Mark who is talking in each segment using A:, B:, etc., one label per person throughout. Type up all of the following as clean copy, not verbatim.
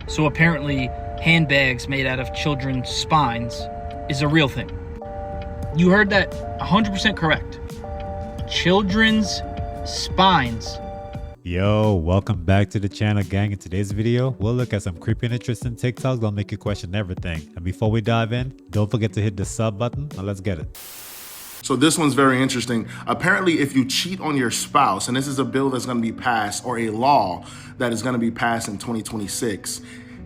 A: So apparently, handbags made out of children's spines is a real thing. You heard that 100% correct. Children's spines.
B: Yo, welcome back to the channel, gang. In today's video, we'll look at some creepy and interesting TikToks that'll make you question everything. And before we dive in, don't forget to hit the sub button. Now let's get it.
C: So this one's very interesting. Apparently, if you cheat on your spouse, and this is a bill that's going to be passed, or a law that is going to be passed in 2026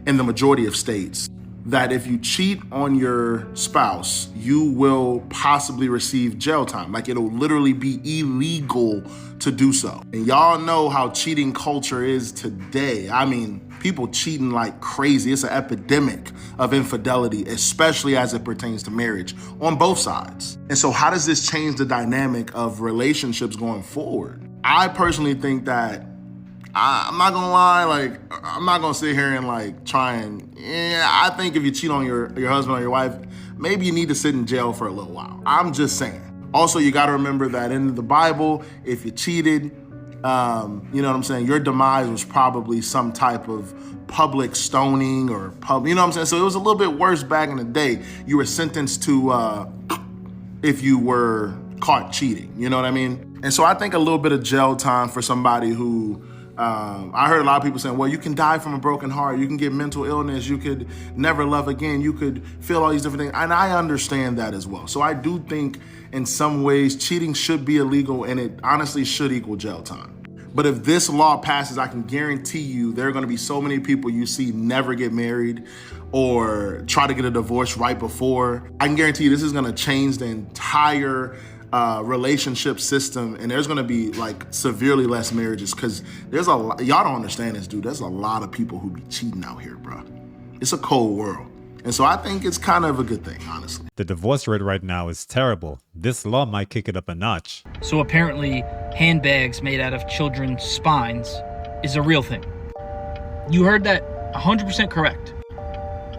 C: in the majority of states, that if you cheat on your spouse, you will possibly receive jail time. Like, it'll literally be illegal to do so. And y'all know how cheating culture is today. I mean, people cheating like crazy. It's an epidemic of infidelity, especially as it pertains to marriage on both sides. And so how does this change the dynamic of relationships going forward? I personally think that I'm not gonna lie, like, I'm not gonna sit here and like try and, I think if you cheat on your husband or your wife, maybe you need to sit in jail for a little while. I'm just saying. Also, you gotta remember that in the Bible, if you cheated, you know what I'm saying, your demise was probably some type of public stoning or you know what I'm saying? So it was a little bit worse back in the day. You were sentenced to, if you were caught cheating, you know what I mean? And so I think a little bit of jail time for somebody who, I heard a lot of people saying, well, you can die from a broken heart, you can get mental illness, you could never love again, you could feel all these different things. And I understand that as well. So I do think in some ways cheating should be illegal, and it honestly should equal jail time. But if this law passes, I can guarantee you there are gonna be so many people you see never get married or try to get a divorce right before. I can guarantee you this is gonna change the entire relationship system, and there's gonna be like severely less marriages, because there's a lot, y'all don't understand this, dude. There's a lot of people who be cheating out here, bro. It's a cold world. And so I think it's kind of a good thing, honestly.
B: The divorce rate right now is terrible. This law might kick it up a notch.
A: So apparently, handbags made out of children's spines is a real thing. You heard that 100% correct.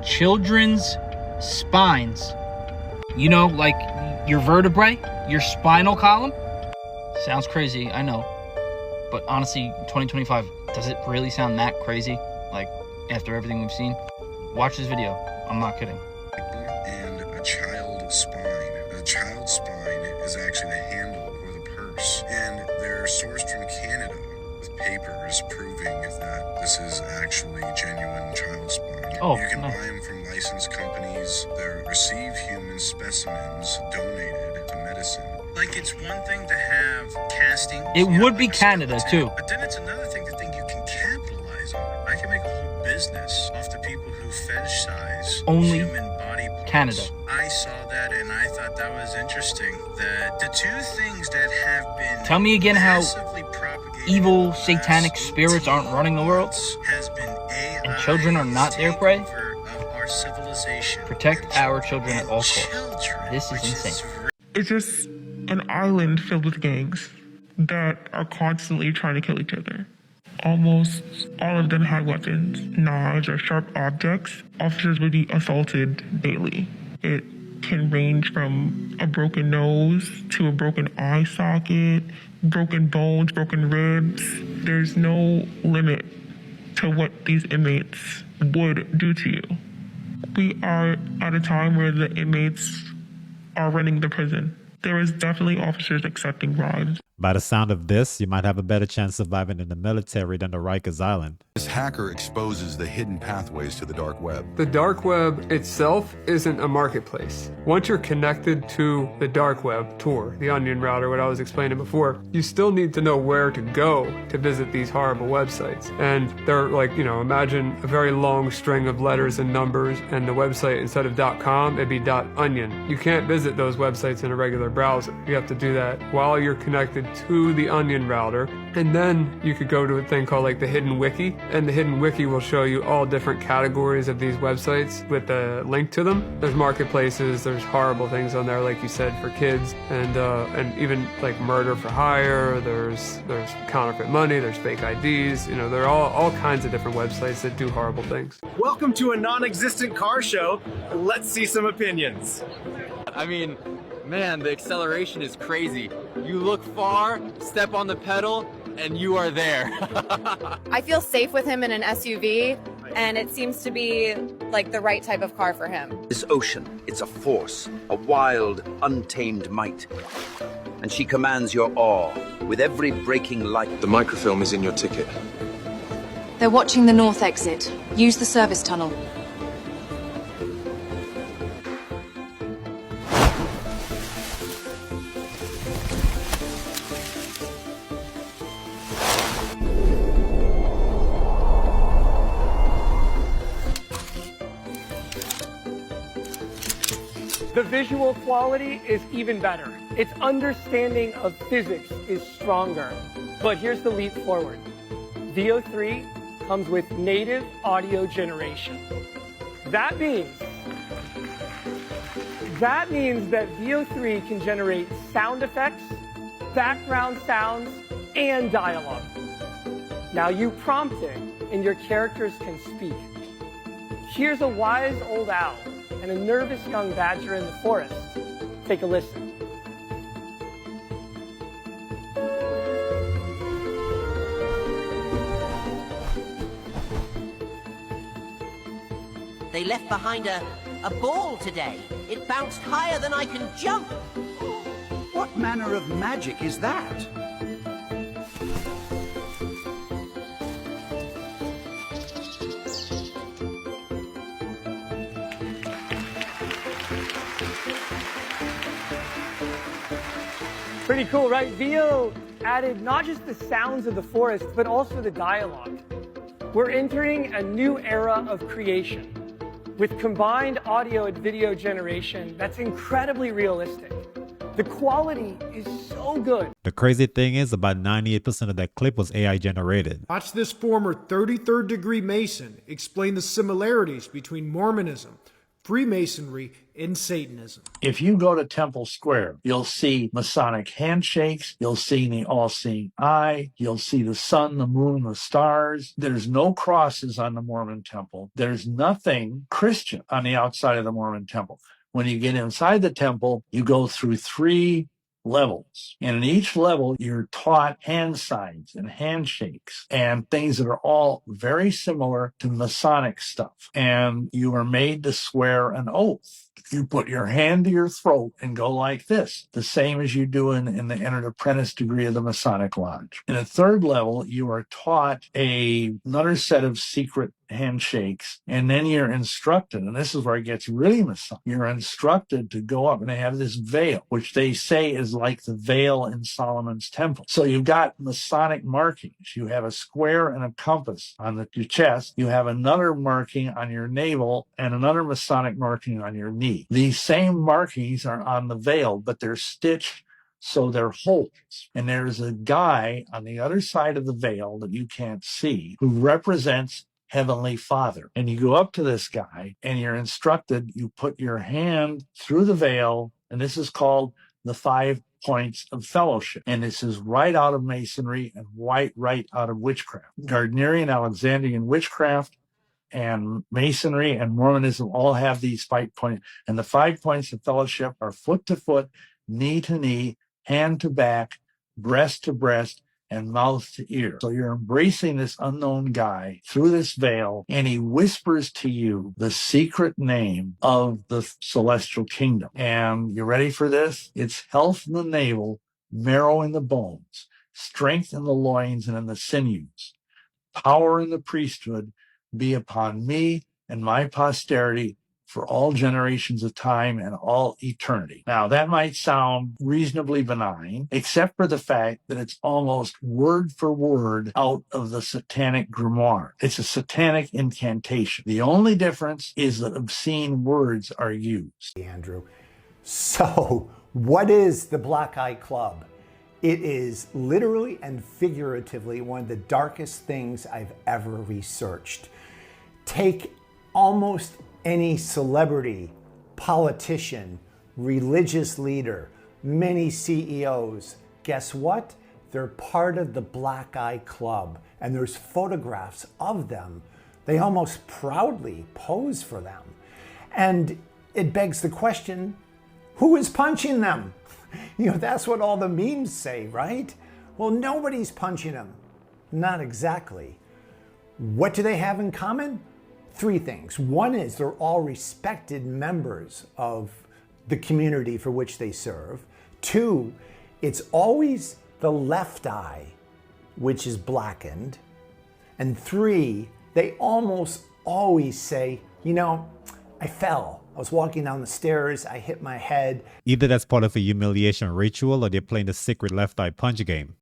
A: Children's spines. You know, like your vertebrae, your spinal column. Sounds crazy, I know. But honestly, 2025, does it really sound that crazy? Like, after everything we've seen? Watch this video. I'm not kidding.
D: And a child spine. A child spine is actually the handle or the purse. And they're sourced from Canada with papers proving that this is actually genuine child spine.
A: Oh,
D: you can
A: nice.
D: buy them from licensed companies. They receive human specimens donated to medicine. Like, it's one thing to have casting.
A: It would be Canada too.
D: But then it's another thing to think you can capitalize on. I can make a whole business off the people who fetishize
A: Only
D: human body parts.
A: Canada.
D: I saw that and I thought that was interesting. That the two things that have been
A: Tell me again how
D: massively propagated
A: evil
D: in the last
A: satanic spirits aren't
D: 18
A: running the world,
D: months has been AI
A: and children are not their prey?
D: takeover of our civilization.
A: Protect
D: And
A: our children at
D: and
A: all costs.
D: children,
A: This is
D: which
A: insane.
E: It's just an island filled with gangs that are constantly trying to kill each other. Almost all of them had weapons, knives, or sharp objects. Officers would be assaulted daily. It can range from a broken nose to a broken eye socket, broken bones, broken ribs. There's no limit to what these inmates would do to you. We are at a time where the inmates are running the prison. There is definitely officers accepting bribes.
B: By the sound of this, you might have a better chance surviving in the military than the Rikers Island.
F: This hacker exposes the hidden pathways to the dark web.
G: The dark web itself isn't a marketplace. Once you're connected to the dark web, Tor, the onion router, what I was explaining before, you still need to know where to go to visit these horrible websites. And they're like, you know, imagine a very long string of letters and numbers, and the website, instead of .com, it'd be .onion. You can't visit those websites in a regular browser. You have to do that while you're connected to the onion router. And then you could go to a thing called like the hidden wiki, and the hidden wiki will show you all different categories of these websites with a link to them. There's marketplaces, there's horrible things on there, like you said, for kids, and even like murder for hire. There's counterfeit money, there's fake IDs. You know, there are all kinds of different websites that do horrible things.
H: Welcome to a non-existent car show. Let's see some opinions.
I: I mean, man, the acceleration is crazy. You look far, step on the pedal, and you are there.
J: I feel safe with him in an SUV. and it seems to be like the right type of car for him.
K: This ocean, it's a force, a wild, untamed might. And she commands your awe with every breaking light.
L: The microfilm is in your ticket.
M: They're watching the north exit. Use the service tunnel.
N: The visual quality is even better. Its understanding of physics is stronger. But here's the leap forward. VO3 comes with native audio generation. That means that VO3 can generate sound effects, background sounds, and dialogue. Now you prompt it, and your characters can speak. Here's a wise old owl and a nervous young badger in the forest. Take a listen.
O: They left behind a ball today. It bounced higher than I can jump.
K: What manner of magic is that?
N: Pretty cool, right? VO added not just the sounds of the forest, but also the dialogue. We're entering a new era of creation with combined audio and video generation that's incredibly realistic. The quality is so good.
B: The crazy thing is about 98% of that clip was AI generated.
P: Watch this former 33rd degree Mason explain the similarities between Mormonism, Freemasonry, and Satanism.
Q: If you go to Temple Square, you'll see Masonic handshakes, you'll see the all-seeing eye, you'll see the sun, the moon, the stars. There's no crosses on the Mormon temple. There's nothing Christian on the outside of the Mormon temple. When you get inside the temple, you go through 3 levels. And in each level, you're taught hand signs and handshakes and things that are all very similar to Masonic stuff. And you are made to swear an oath. You put your hand to your throat and go like this, the same as you do in the entered apprentice degree of the Masonic Lodge. In the 3rd level, you are taught another set of secret handshakes, and then you're instructed, and this is where it gets really Masonic, you're instructed to go up, and they have this veil, which they say is like the veil in Solomon's temple. So you've got Masonic markings. You have a square and a compass on your chest. You have another marking on your navel and another Masonic marking on your knee. These same markings are on the veil, but they're stitched so they're holes. And there's a guy on the other side of the veil that you can't see who represents Heavenly Father. And you go up to this guy and you're instructed, you put your hand through the veil, and this is called the 5 points of fellowship. And this is right out of Masonry and right out of witchcraft. Gardnerian, Alexandrian witchcraft, and Masonry and Mormonism all have these 5 points. And the 5 points of fellowship are foot to foot, knee to knee, hand to back, breast to breast, and mouth to ear. So you're embracing this unknown guy through this veil, and he whispers to you the secret name of the celestial kingdom. And you ready for this? It's health in the navel, marrow in the bones, strength in the loins and in the sinews, power in the priesthood be upon me and my posterity for all generations of time and all eternity. Now, that might sound reasonably benign, except for the fact that it's almost word for word out of the satanic grimoire. It's a satanic incantation. The only difference is that obscene words are used.
R: Andrew, so what is the Black Eye Club? It is literally and figuratively one of the darkest things I've ever researched. Take almost any celebrity, politician, religious leader, many CEOs. Guess what? They're part of the Black Eye Club, and there's photographs of them. They almost proudly pose for them. And it begs the question, who is punching them? You know, that's what all the memes say, right? Well, nobody's punching them. Not exactly. What do they have in common? three things. One is they're all respected members of the community for which they serve. Two, it's always the left eye which is blackened. And three, they almost always say, you know, I fell. I was walking down the stairs, I hit my head.
B: Either that's part of a humiliation ritual or they're playing the secret left eye punch game.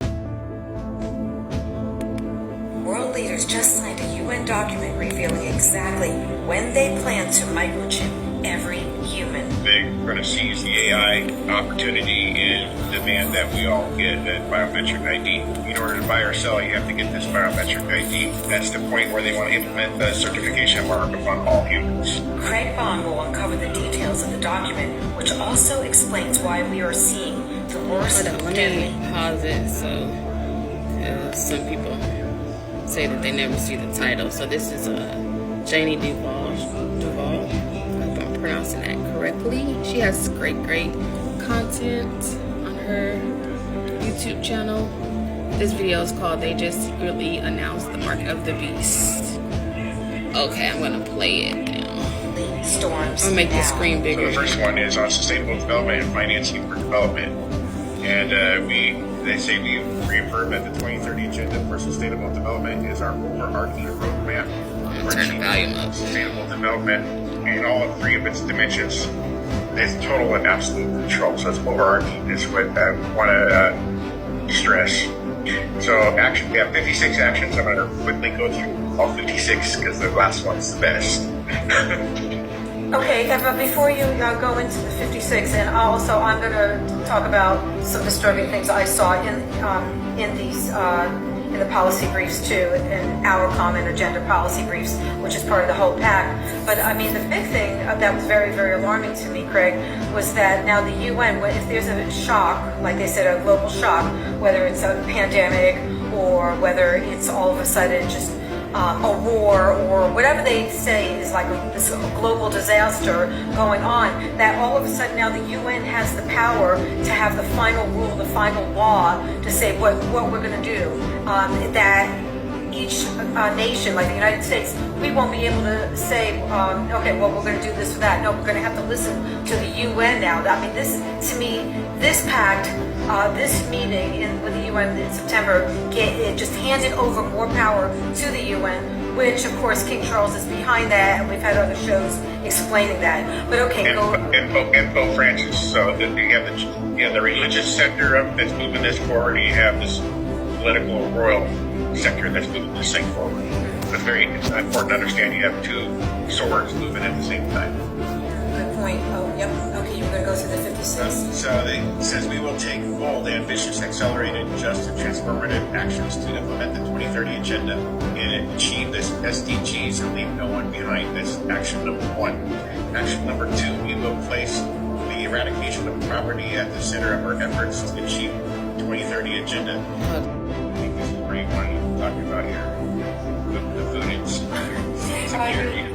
L: World leaders just signed a UN document revealing exactly when they plan to microchip every human.
S: They're going to seize the AI opportunity and demand that we all get a biometric ID. In order to buy or sell, you have to get this biometric ID. That's the point where they want to implement the certification mark upon all humans.
L: Craig Bond will uncover the details of the document, which also explains why we are seeing the worst.
T: Hold on, let me pause it. So, some people say that they never see the title. So this is Janie Duvall. I hope I'm pronouncing that correctly. She has great content on her YouTube channel. This video is called "They Just Secretly Announced the Mark of the Beast." Okay, I'm gonna play it now.
L: Storms.
T: I'm gonna make the screen bigger.
S: So the first one is on sustainable development and financing for development, and they say we reaffirm that the 2030 Agenda for Sustainable Development is our overarching roadmap for achieving sustainable development in all of three of its dimensions. It's total and absolute control, so it's overarching is what I want to stress. So we have 56 actions. I'm going to quickly go through all 56 because the last one's the best.
L: Okay, but before you go into the 56, and also I'm going to talk about some disturbing things I saw in these in the policy briefs too, in our common agenda policy briefs, which is part of the whole pack. But I mean, the big thing that was very alarming to me, Craig, was that now the UN, if there's a shock, like they said, a global shock, whether it's a pandemic or whether it's all of a sudden just a war or whatever they say is like this global disaster going on, that all of a sudden now the UN has the power to have the final rule, the final law to say what we're going to do. That each nation, like the United States, we won't be able to say, okay, well, we're going to do this or that. No, we're going to have to listen to the UN now. I mean, this, to me, this pact, this meeting with the UN in September, it just handed over more power to the UN, which, of course, King Charles is behind that, and we've had other shows explaining that. But okay,
S: and Pope Francis. So you have the religious sector of that's moving this forward, and you have this political royal sector that's moving this thing forward. It's very important to understand you have two swords moving at the same time.
L: Good point. Oh, yep. Okay, you're going to go through the 56.
S: So it says we will take bold, ambitious, accelerated, just, and transformative actions to implement the 2030 Agenda and achieve this SDGs and leave no one behind. That's action number 1. Action number 2, we will place the eradication of poverty at the center of our efforts to achieve the 2030 Agenda. I think this is where you want to talk about here. The food insecurity.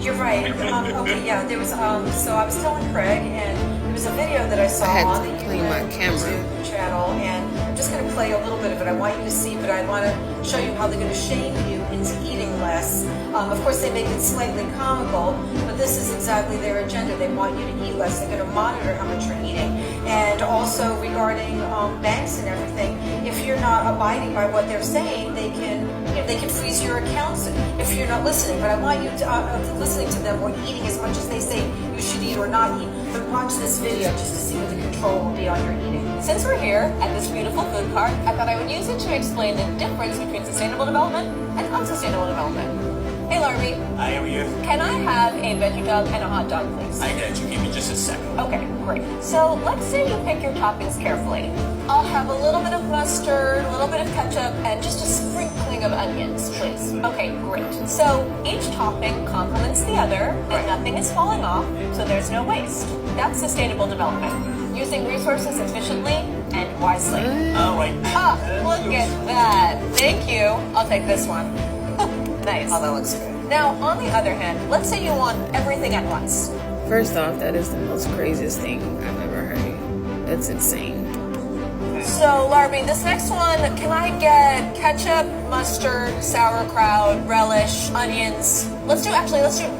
L: You're right. Okay, yeah, there was, so I was telling Craig, and there was a video that I saw on the YouTube channel, and I'm just going to play a little bit of it. I want you to see, but I want to show you how they're going to shame you into eating less. Of course, they make it slightly comical, but this is exactly their agenda. They want you to eat less. They're going to monitor how much you're eating. And also regarding banks and everything, if you're not abiding by what they're saying, they can freeze your accounts if you're not listening. But I want you to listening to them or eating as much as they say you should eat or not eat. But watch this video just to see what the control will be on your eating.
U: Since we're here at this beautiful food cart, I thought I would use it to explain the difference between sustainable development and unsustainable development. Hey Larby.
V: Hi, how are you?
U: Can I have a veggie dog and a hot dog, please?
V: I got you. Give me just a second.
U: Okay, great. So let's say you pick your toppings carefully. I'll have a little bit of mustard, a little bit of ketchup, and just a sprinkling of onions, please. Okay, great. So each topping complements the other, and nothing is falling off, so there's no waste. That's sustainable development. Using resources efficiently and wisely.
V: Oh, wait.
U: Ah, look at that. Thank you. I'll take this one. Nice.
L: Oh, that looks good.
U: Now, on the other hand, let's say you want everything at once.
T: First off, that is the most craziest thing I've ever heard. That's insane.
U: So, Larby, this next one, can I get ketchup, mustard, sauerkraut, relish, onions? Let's do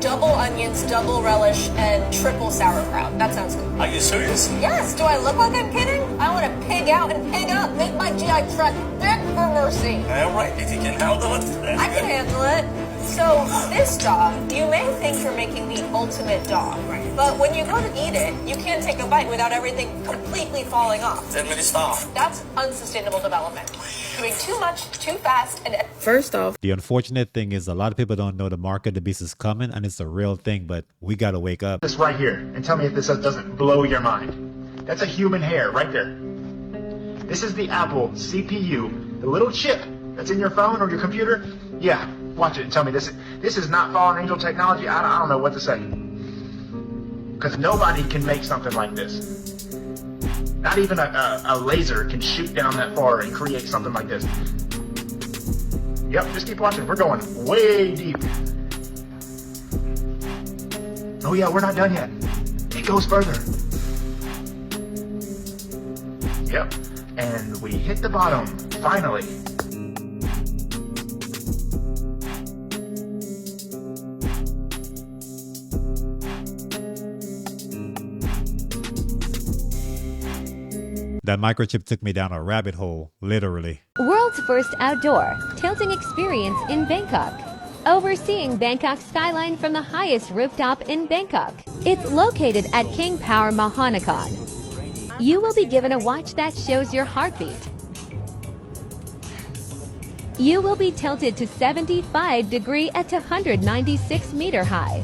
U: double onions, double relish, and triple sauerkraut. That sounds good.
V: Are you serious?
U: Yes, do I look like I'm kidding? I want to pig out and pig up, make my GI tract beg for mercy.
V: All right, if you can handle it.
U: I can handle it. So, this dog, you may think you're making the ultimate dog, but when you go to eat it, you can't take a bite without everything completely falling off.
V: 10 minutes stop.
U: That's unsustainable development. Doing too much, too fast, and...
T: First off,
B: The unfortunate thing is a lot of people don't know the mark of the beast is coming and it's a real thing, but we gotta wake up.
C: This right here, and tell me if this doesn't blow your mind. That's a human hair right there. This is the Apple CPU, the little chip that's in your phone or your computer. Yeah, watch it and tell me this is not fallen angel technology. I don't know what to say. Because nobody can make something like this. Not even a laser can shoot down that far and create something like this. Yep, just keep watching. We're going way deep. Oh yeah, we're not done yet. It goes further. Yep, and we hit the bottom, finally.
B: That microchip took me down a rabbit hole, literally.
D: World's first outdoor tilting experience in Bangkok. Overseeing Bangkok's skyline from the highest rooftop in Bangkok. It's located at King Power Mahanakhon. You will be given a watch that shows your heartbeat. You will be tilted to 75 degree at 196 meter high.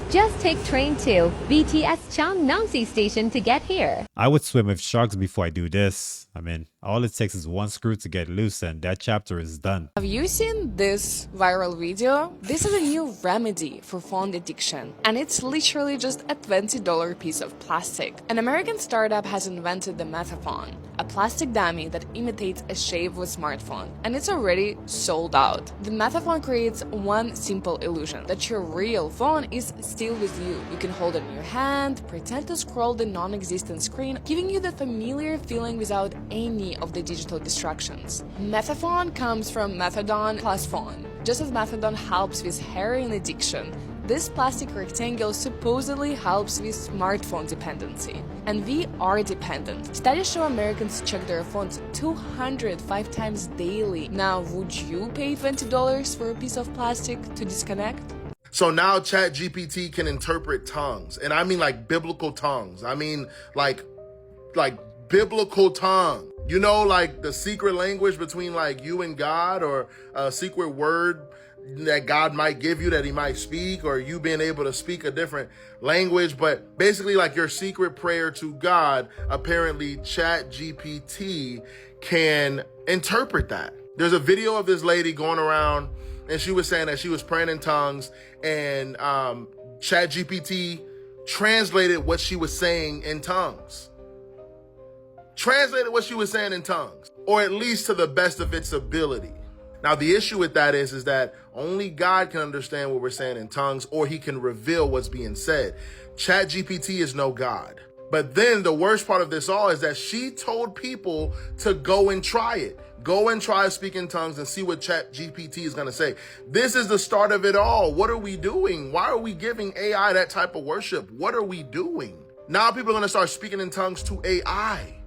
D: Just take train to BTS Chang Nangsi station to get here.
B: I would swim with sharks before I do this. I mean, all it takes is one screw to get loose and that chapter is done.
W: Have you seen this viral video? This is a new remedy for phone addiction, and it's literally just a $20 piece of plastic. An American startup has invented the Metaphone, a plastic dummy that imitates a shape of a smartphone, and it's already sold out. The Metaphone creates one simple illusion, that your real phone is still with you. You can hold it in your hand, pretend to scroll the non-existent screen, giving you the familiar feeling without any of the digital distractions. Metaphone comes from methadone plus phone. Just as methadone helps with heroin addiction, this plastic rectangle supposedly helps with smartphone dependency. And we are dependent. Studies show Americans check their phones 205 times daily. Now, would you pay $20 for a piece of plastic to disconnect?
X: So now ChatGPT can interpret tongues, and I mean like biblical tongues. I mean like biblical tongue. You know, like the secret language between like you and God, or a secret word that God might give you that he might speak, or you being able to speak a different language, but basically like your secret prayer to God. Apparently ChatGPT can interpret that. There's a video of this lady going around and she was saying that she was praying in tongues, and ChatGPT translated what she was saying in tongues. Translated what she was saying in tongues, or at least to the best of its ability. Now, the issue with that is that only God can understand what we're saying in tongues, or he can reveal what's being said. ChatGPT is no God. But then the worst part of this all is that she told people to go and try it. Go and try speaking tongues and see what ChatGPT is going to say. This is the start of it all. What are we doing? Why are we giving AI that type of worship? What are we doing? Now people are going to start speaking in tongues to AI.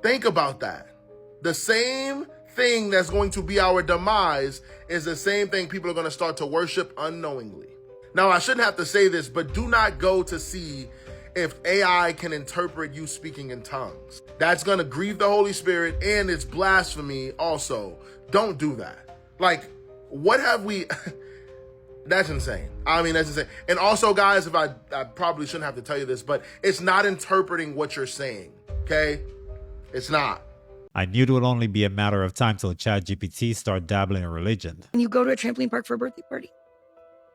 X: Think about that. The same thing that's going to be our demise is the same thing people are going to start to worship unknowingly. Now, I shouldn't have to say this, but do not go to see if AI can interpret you speaking in tongues. That's going to grieve the Holy Spirit, and it's blasphemy also. Don't do that. Like, what have we... That's insane. I mean, that's insane. And also, guys, if I probably shouldn't have to tell you this, but it's not interpreting what you're saying, okay? It's not.
B: I knew it would only be a matter of time till ChatGPT start dabbling in religion.
Y: When you go to a trampoline park for a birthday party,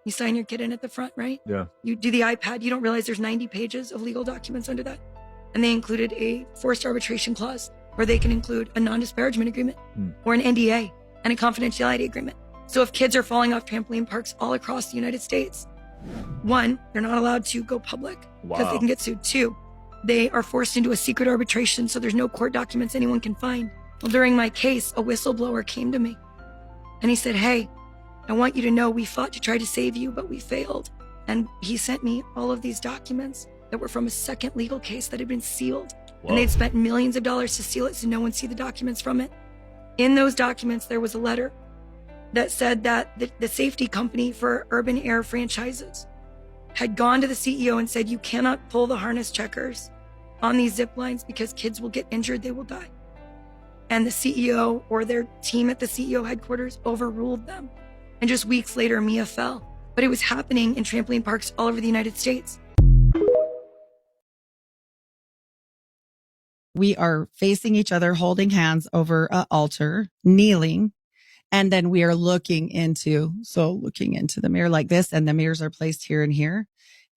Y: you sign your kid in at the front, right?
B: Yeah.
Y: You do the iPad, you don't realize there's 90 pages of legal documents under that. And they included a forced arbitration clause where they can include a non-disparagement agreement or an NDA and a confidentiality agreement. So if kids are falling off trampoline parks all across the United States, One, they're not allowed to go public because
A: Wow.
Y: they can get sued. Two, they are forced into a secret arbitration, so there's no court documents anyone can find. Well, during my case, a whistleblower came to me and he said, hey, I want you to know we fought to try to save you, but we failed. And he sent me all of these documents that were from a second legal case that had been sealed.
A: Whoa.
Y: And they'd spent millions of dollars to seal it so no one see the documents from it. In those documents, there was a letter that said that the safety company for urban air franchises had gone to the CEO and said, you cannot pull the harness checkers on these zip lines because kids will get injured, they will die. And the CEO or their team at the CEO headquarters overruled them. And just weeks later, Mia fell. But it was happening in trampoline parks all over the United States.
E: We are facing each other, holding hands over an altar, kneeling. And then we are looking into the mirror like this. And the mirrors are placed here and here.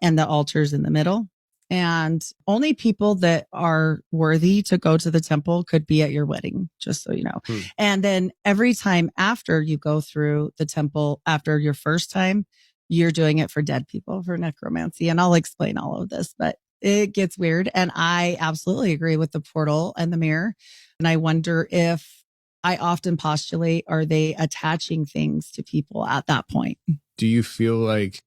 E: And the altar's in the middle. And only people that are worthy to go to the temple could be at your wedding, just so you know. And then every time after you go through the temple, after your first time, you're doing it for dead people, for necromancy. And I'll explain all of this, but it gets weird. And I absolutely agree with the portal and the mirror. And I wonder if I often postulate, are they attaching things to people at that point?
F: Do you feel like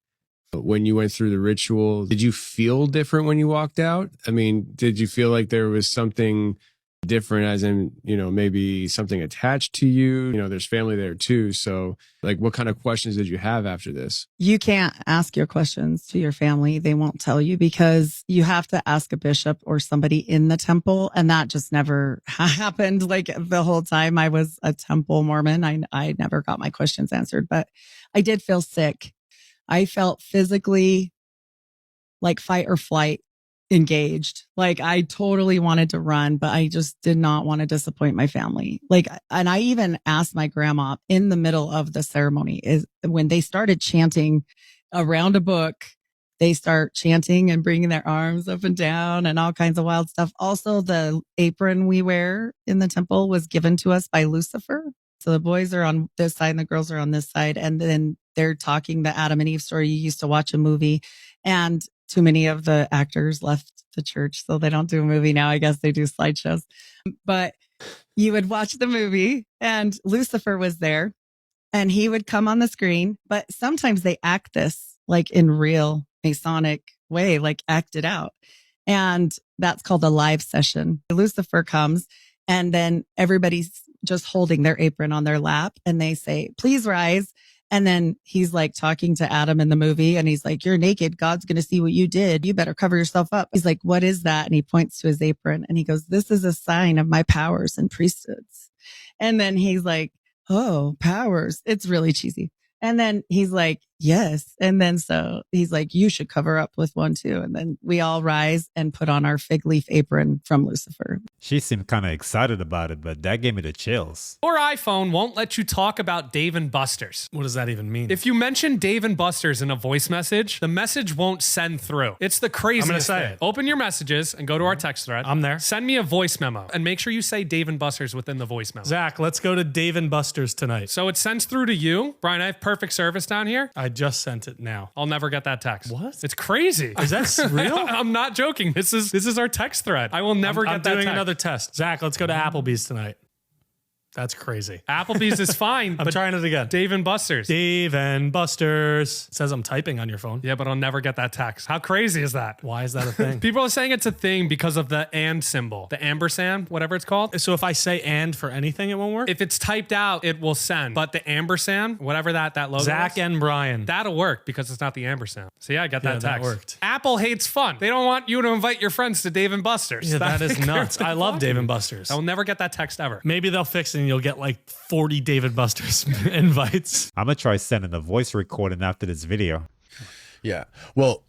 F: when you went through the ritual, did you feel different when you walked out? I mean, did you feel like there was something different, as in, you know, maybe something attached to you? You know, there's family there too. So like, what kind of questions did you have after this?
E: You can't ask your questions to your family. They won't tell you because you have to ask a bishop or somebody in the temple. And that just never happened. Like the whole time I was a temple Mormon, I never got my questions answered, but I did feel sick. I felt physically like fight or flight engaged. Like I totally wanted to run, but I just did not want to disappoint my family. Like, and I even asked my grandma in the middle of the ceremony is when they started chanting around a book, they start chanting and bringing their arms up and down and all kinds of wild stuff. Also, the apron we wear in the temple was given to us by Lucifer. So the boys are on this side and the girls are on this side. And then they're talking the Adam and Eve story. You used to watch a movie and too many of the actors left the church. So they don't do a movie now. I guess they do slideshows, but you would watch the movie and Lucifer was there and he would come on the screen. But sometimes they act this like in real Masonic way, like act it out. And that's called a live session. Lucifer comes and then everybody's just holding their apron on their lap and they say, please rise. And then he's like talking to Adam in the movie and he's like, you're naked. God's going to see what you did. You better cover yourself up. He's like, what is that? And he points to his apron and he goes, this is a sign of my powers and priesthoods. And then he's like, oh, powers. It's really cheesy. And then he's like, yes. And then so he's like, you should cover up with one too. And then we all rise and put on our fig leaf apron from Lucifer.
B: She seemed kind of excited about it, but that gave me the chills.
G: Your iPhone won't let you talk about Dave & Buster's.
A: What does that even mean?
G: If you mention Dave & Buster's in a voice message, the message won't send through. It's the craziest
A: I'm gonna say
G: thing.
A: it.
G: Open your messages and go to our text thread.
A: I'm there.
G: Send me a voice memo and make sure you say Dave & Buster's within the voice memo.
A: Zach, let's go to Dave & Buster's tonight.
G: So it sends through to you. Brian, I have perfect service down here.
A: I just sent it now.
G: I'll never get that text.
A: What?
G: It's crazy.
A: Is that real?
G: I'm not joking. This is our text thread. I will never get that
A: I'm doing
G: text.
A: another test. Zach, let's go to Applebee's tonight. That's crazy.
G: Applebee's is fine.
A: I'm trying it again.
G: Dave & Buster's.
A: Dave & Buster's. It says I'm typing on your phone.
G: Yeah, but I'll never get that text. How crazy is that?
A: Why is that a thing?
G: People are saying it's a thing because of the and symbol, the ampersand, whatever it's called.
A: So if I say and for anything, it won't work?
G: If it's typed out, it will send. But the ampersand, whatever that logo
A: Zach
G: is,
A: and Brian.
G: that'll work because it's not the ampersand. So yeah, I got that text.
A: That worked.
G: Apple hates fun. They don't want you to invite your friends to Dave & Buster's.
A: Yeah, that is nuts. I love Dave & Buster's.
G: I will never get that text ever.
A: Maybe they'll fix it and you'll get like 40 Dave & Buster's invites.
B: I'm going to try sending a voice recording after this video.
H: Yeah. Well,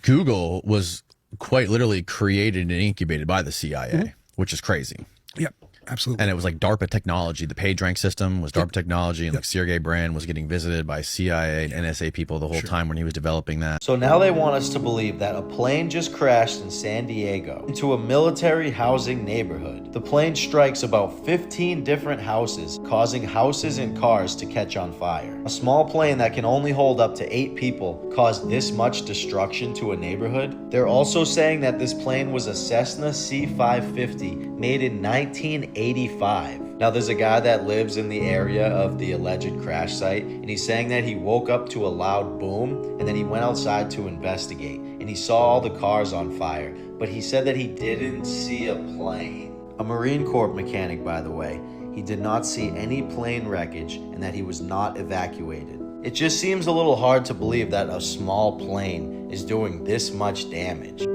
H: Google was quite literally created and incubated by the CIA, which is crazy.
A: Yep.
I: Absolutely.
H: And it was like DARPA technology. The PageRank system was DARPA technology, and like Sergey Brin was getting visited by CIA and NSA people the whole time when he was developing that.
J: So now they want us to believe that a plane just crashed in San Diego into a military housing neighborhood. The plane strikes about 15 different houses, causing houses and cars to catch on fire. A small plane that can only hold up to 8 people caused this much destruction to a neighborhood. They're also saying that this plane was a Cessna C-550 made in 1985. Now there's a guy that lives in the area of the alleged crash site, and he's saying that he woke up to a loud boom and then he went outside to investigate, and he saw all the cars on fire, but he said that he didn't see a plane. A Marine Corps mechanic, by the way. He did not see any plane wreckage and that he was not evacuated. It just seems a little hard to believe that a small plane is doing this much damage.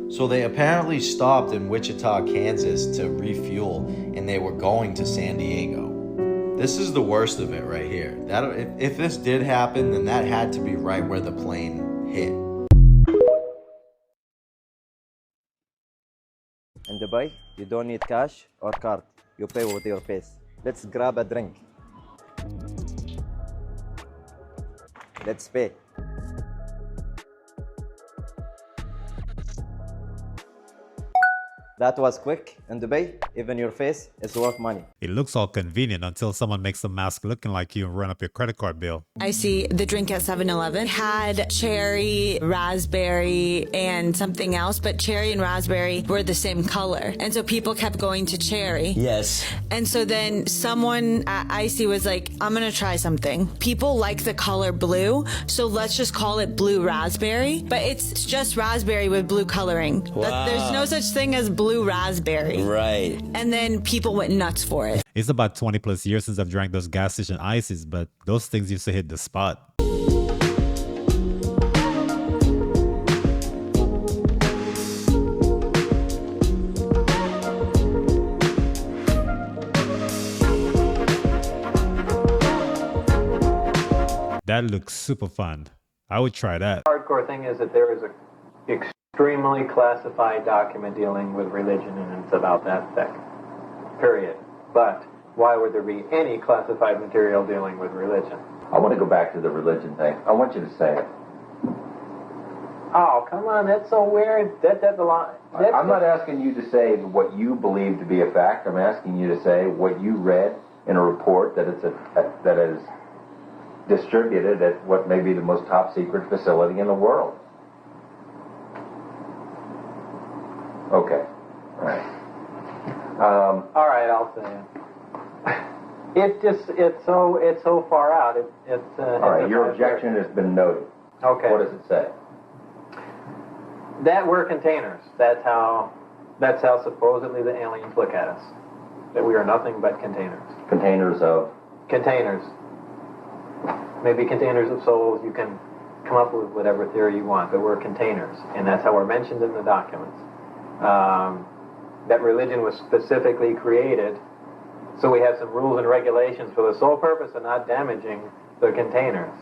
J: So they apparently stopped in Wichita, Kansas to refuel, and they were going to San Diego. This is the worst of it right here. If this did happen, then that had to be right where the plane hit.
K: In Dubai, you don't need cash or card. You pay with your face. Let's grab a drink. Let's pay. That was quick. In Dubai, even your face is worth money.
B: It looks all convenient until someone makes a mask looking like you and run up your credit card bill.
M: I see the drink at 7-Eleven had cherry, raspberry, and something else, but cherry and raspberry were the same color. And so people kept going to cherry.
K: Yes.
M: And so then someone at Icy was like, I'm going to try something. People like the color blue, so let's just call it blue raspberry. But it's just raspberry with blue coloring.
K: Wow.
M: There's no such thing as blue raspberry.
K: Right.
M: And then people went nuts for it.
B: It's about 20 plus years since I've drank those gas station ices, but those things used to hit the spot. That looks super fun. I would try that.
O: Hardcore thing is that there is a extremely classified document dealing with religion, and it's about that thick. Period. But why would there be any classified material dealing with religion?
Z: I want to go back to the religion thing. I want you to say it.
O: Oh, come on, that's so weird.
Z: I'm not asking you to say what you believe to be a fact. I'm asking you to say what you read in a report that that is distributed at what may be the most top secret facility in the world. Okay. All right.
O: All right, I'll say it. It's so far out.
Z: All right, your objection has been noted.
O: Okay.
Z: What does it say?
O: That we're containers. That's how supposedly the aliens look at us. That we are nothing but containers.
Z: Containers of?
O: Containers. Maybe containers of souls. You can come up with whatever theory you want, but we're containers, and that's how we're mentioned in the documents. That religion was specifically created, so we have some rules and regulations for the sole purpose of not damaging the containers.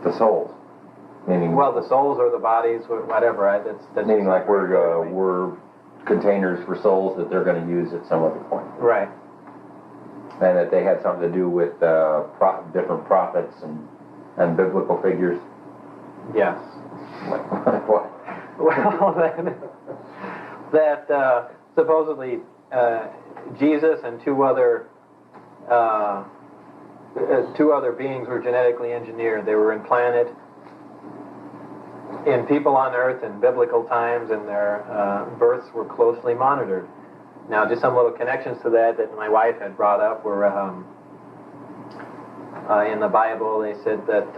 Z: The souls? Meaning?
O: Well, the souls or the bodies, whatever. Right? That's
Z: meaning like we're containers for souls that they're going to use at some other point.
O: Right.
Z: And that they had something to do with different prophets and biblical figures.
O: Yes.
Z: What?
O: Well, that supposedly Jesus and two other beings were genetically engineered. They were implanted in people on Earth in biblical times, and their births were closely monitored. Now, just some little connections to that my wife had brought up were in the Bible. They said that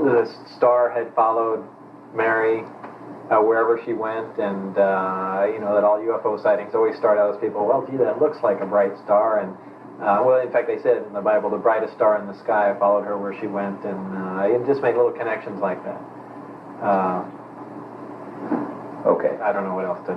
O: the star had followed Mary wherever she went, and that all UFO sightings always start out as people, well, gee, that looks like a bright star, and well, in fact, they said in the Bible, the brightest star in the sky followed her where she went, and you just make little connections like that.
Z: Okay.
O: I don't know what else to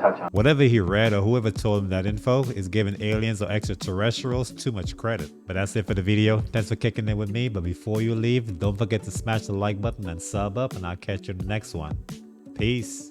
O: touch on.
B: Whatever he read or whoever told him that info is giving aliens or extraterrestrials too much credit. But that's it for the video. Thanks for kicking it with me. But before you leave, don't forget to smash the like button and sub up, and I'll catch you in the next one. Peace.